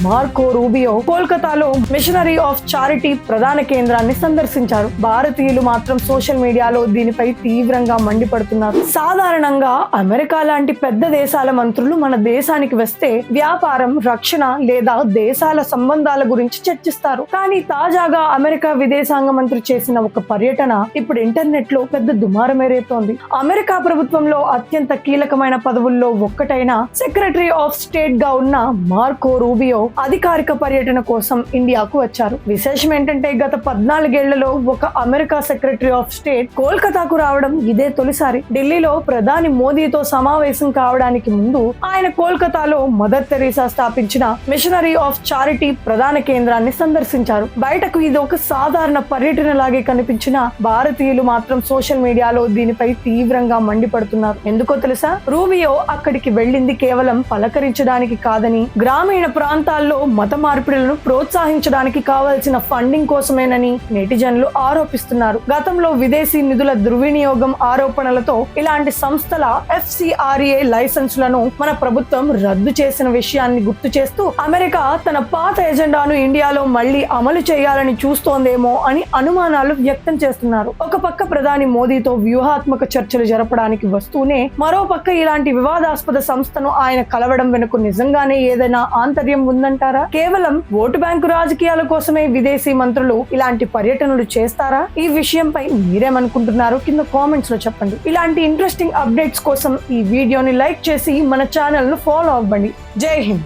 Marco Rubio కోల్కతాలో machinery of charity ప్రధాన కేంద్రాన్ని సందర్శించారు. భారతీయులు మాత్రం సోషల్ మీడియాలో దీనిపై తీవ్రంగా మండిపడుతున్నారు. సాధారణంగా అమెరికా లాంటి పెద్ద దేశాల మంత్రులు మన దేశానికి వస్తే వ్యాపారం, రక్షణ లేదా దేశాల సంబంధాల గురించి చర్చిస్తారు. కానీ తాజాగా అమెరికా విదేశాంగ మంత్రి చేసిన ఒక పర్యటన ఇప్పుడు ఇంటర్నెట్ లో పెద్ద దుమారమే రేపుతోంది. అమెరికా ప్రభుత్వంలో అత్యంత కీలకమైన పదవుల్లో ఒక్కటైన సెక్రటరీ ఆఫ్ స్టేట్ గా ఉన్న మార్కో రూబియో అధికారిక పర్యటన కోసం ఇండియాకు వచ్చారు. విశేషం ఏంటంటే గత 14 ఏళ్లలో ఒక అమెరికా సెక్రటరీ ఆఫ్ స్టేట్ కోల్కతాకు రావడం ఇదే తొలిసారి. ఢిల్లీలో ప్రధాని మోదీతో సమావేశం కావడానికి ముందు ఆయన కోల్కతాలో మదర్ తెరీసా స్థాపించిన మిషనరీ ఆఫ్ చారిటీ ప్రధాన కేంద్రాన్ని సందర్శించారు. బయటకు ఇది ఒక సాధారణ పర్యటన లాగే కనిపించిన భారతీయులు మాత్రం సోషల్ మీడియాలో దీనిపై తీవ్రంగా మండిపడుతున్నారు. ఎందుకో తెలుసా? రూబియో అక్కడికి వెళ్ళింది కేవలం పలకరించడానికి కాదని, గ్రామీణ ప్రాంతాల్లో మత మార్పిడులను ప్రోత్సహించడానికి కావాల్సిన ఫండింగ్ కోసమేనని నెటిజన్లు ఆరోపిస్తున్నారు. గతంలో విదేశీ నిధుల దుర్వినియోగం ఆరోపణలతో ఇలాంటి సంస్థల FCRA లైసెన్సులను మన ప్రభుత్వం రద్దు చేసిన విషయాన్ని గుర్తు చేస్తూ అమెరికా తన పాత ఎజెండాను ఇండియాలో మళ్లీ అమలు చేయాలని చూస్తోందేమో అని అనుమానాలు వ్యక్తం చేస్తున్నారు. ఒక పక్క ప్రధాని మోదీతో వ్యూహాత్మక చర్చలు జరపడానికి వస్తూనే మరో పక్క ఇలాంటి వివాదాస్పద సంస్థను ఆయన కలవడం వెనుక నిజంగానే ఏదైనా ఆంతర్యం ఉందంటారా? కేవలం ఓటు బ్యాంకు రాజకీయాల కోసమే విదేశీ మంత్రులు ఇలాంటి పర్యటనలు చేస్తారా? ఈ విషయంపై మీరేమనుకుంటున్నారు? కింద కామెంట్స్ లో చెప్పండి. ఇలాంటి ఇంట్రెస్టింగ్ అప్డేట్స్ కోసం ఈ వీడియోని లైక్ చేసి మన ఛానల్ ను ఫాలో అవ్వండి. జై హింద్.